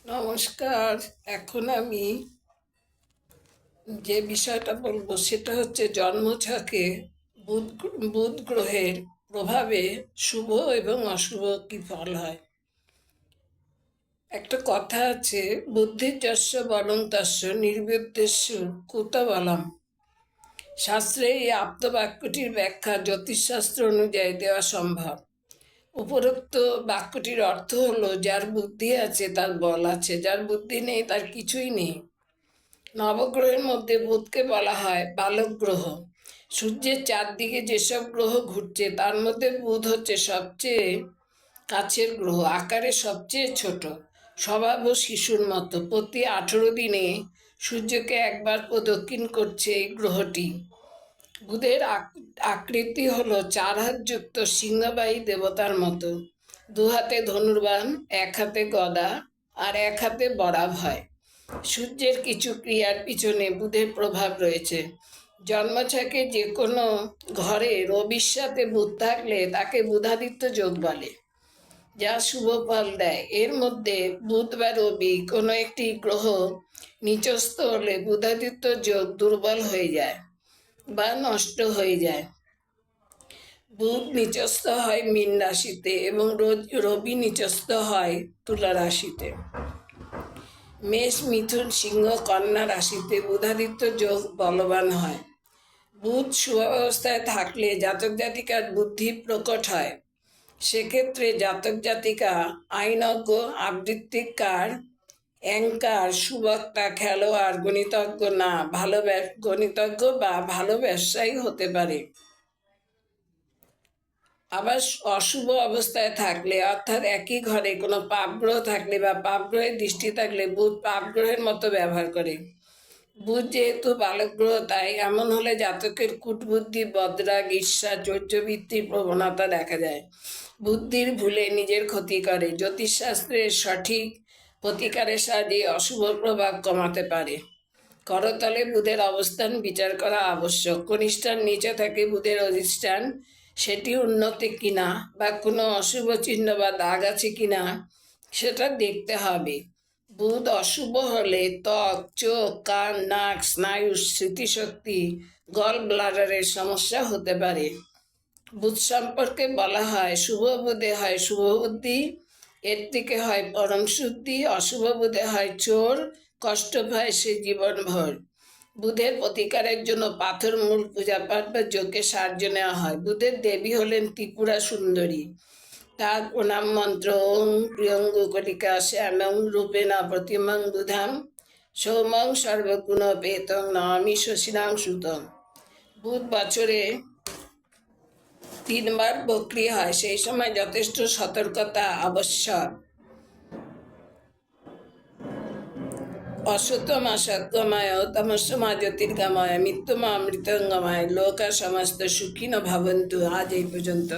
নমস্কার। এখন আমি যে বিষয়টা বলবো সেটা হচ্ছে জন্মছকে বুধ বুধ গ্রহের প্রভাবে শুভ এবং অশুভ কি ফল হয়। একটা কথা আছে, বুদ্ধির যস্য বলং তস্য নির্বিদ্যস্য কুত বলম। শাস্ত্রে এই আপ্তবাক্যটির ব্যাখ্যা জ্যোতিষশাস্ত্র অনুযায়ী দেওয়া সম্ভব। উপরোক্ত বাক্যটির অর্থ হলো, যার বুদ্ধি আছে তার বল আছে, যার বুদ্ধি নেই তার কিছুই নেই। নবগ্রহের মধ্যে বুধকে বলা হয় বালক গ্রহ। সূর্যের চারদিকে যেসব গ্রহ ঘুরছে তার মধ্যে বুধ হচ্ছে সবচেয়ে কাছের গ্রহ, আকারে সবচেয়ে ছোট, স্বভাবও শিশুর মতো। প্রতি 18 দিনে সূর্যকে একবার প্রদক্ষিণ করছে এই গ্রহটি। বুধের আকৃতি হলো 4 হাতযুক্ত সিংহবাহী দেবতার মতো। 2 হাতে ধনুর্বাণ, 1 হাতে গদা আর 1 হাতে বরাব হয়। সূর্যের কিছু ক্রিয়ার পিছনে বুধের প্রভাব রয়েছে। জন্মছকে যে কোনো ঘরে রবির সাথে বুধ থাকলে তাকে বুধাদিত্য যোগ বলে, যা শুভ ফল দেয়। এর মধ্যে বুধ বা রবি কোনো একটি গ্রহ নিচস্থ হলে বুধাদিত্য যোগ দুর্বল হয়ে যায় বা নষ্ট হয়ে যায়। বুধ নিচস্থ হয় মীন রাশিতে এবং রবি নিচস্থ হয় তুলা রাশিতে। মেষ, মিথুন, সিংহ, কন্যা রাশিতে বুধাদিত্য যোগ বলবান হয়। বুধ শুভাবস্থায় থাকলে জাতক জাতিকার বুদ্ধি প্রকট হয়। সেক্ষেত্রে জাতক জাতিকা আইনজ্ঞ, আবৃত্তিকার, অ্যাঙ্কার, সুবক্তা, খেলোয়াড়, গণিতজ্ঞ বা ভালো ব্যবসায়ী হতে পারে। আবার অশুভ অবস্থায় থাকলে, অর্থাৎ একই ঘরে কোনো পাপগ্রহ থাকলে বা পাপগ্রহের দৃষ্টি থাকলে বুধ পাপগ্রহের মতো ব্যবহার করে। বুধ যেহেতু বালক গ্রহ, তাই এমন হলে জাতকের কূটবুদ্ধি, বদরাগ, ঈর্ষা, চৌর্যবৃত্তির প্রবণতা দেখা যায়। বুদ্ধির ভুলে নিজের ক্ষতি করে। জ্যোতিষশাস্ত্রের সঠিক প্রতিকারের সাহায্যে অশুভ প্রভাব কমাতে পারে। করতলে বুধের অবস্থান বিচার করা আবশ্যক। কনিষ্ঠার নিচে থাকে বুধের অধিষ্ঠান, সেটি উন্নতি কিনা বা কোনো অশুভ চিহ্ন বা দাগ আছে কিনা সেটা দেখতে হবে। বুধ অশুভ হলে ত্বক, চোখ, কান, নাক, স্নায়ু, স্মৃতিশক্তি, গল ব্লাডারের সমস্যা হতে পারে। বুধ সম্পর্কে বলা হয়, শুভ বুধে হয় শুভ বুদ্ধি, এর থেকে হয় পরম শুদ্ধি। অশুভ বুধে হয় চোর, কষ্ট পায় সে জীবনভর। বুধের প্রতিকারের জন্য পাথর মূল পূজাপাঠ বা যজ্ঞে সাহায্য নেওয়া হয়। বুধের দেবী হলেন ত্রিপুরা সুন্দরী। তার প্রণাম মন্ত্র ওং প্রিয়ঙ্গ কলিকা শ্যামং রূপেণ প্রতিমং বুধাম সৌমং সর্বগুণ পেতং নমামি শশীনাং সুতং। বুধ বছরে 3 বার বক্রি হয়, সেই সময় যথেষ্ট সতর্কতা আবশ্যক। অসতমা সদ্গময় তমসমা জ্যোতির্গময় মৃত্যুমা অমৃতঙ্গময় লোকা সমস্ত সুখিনো ভবন্তু। আজ এই পর্যন্ত।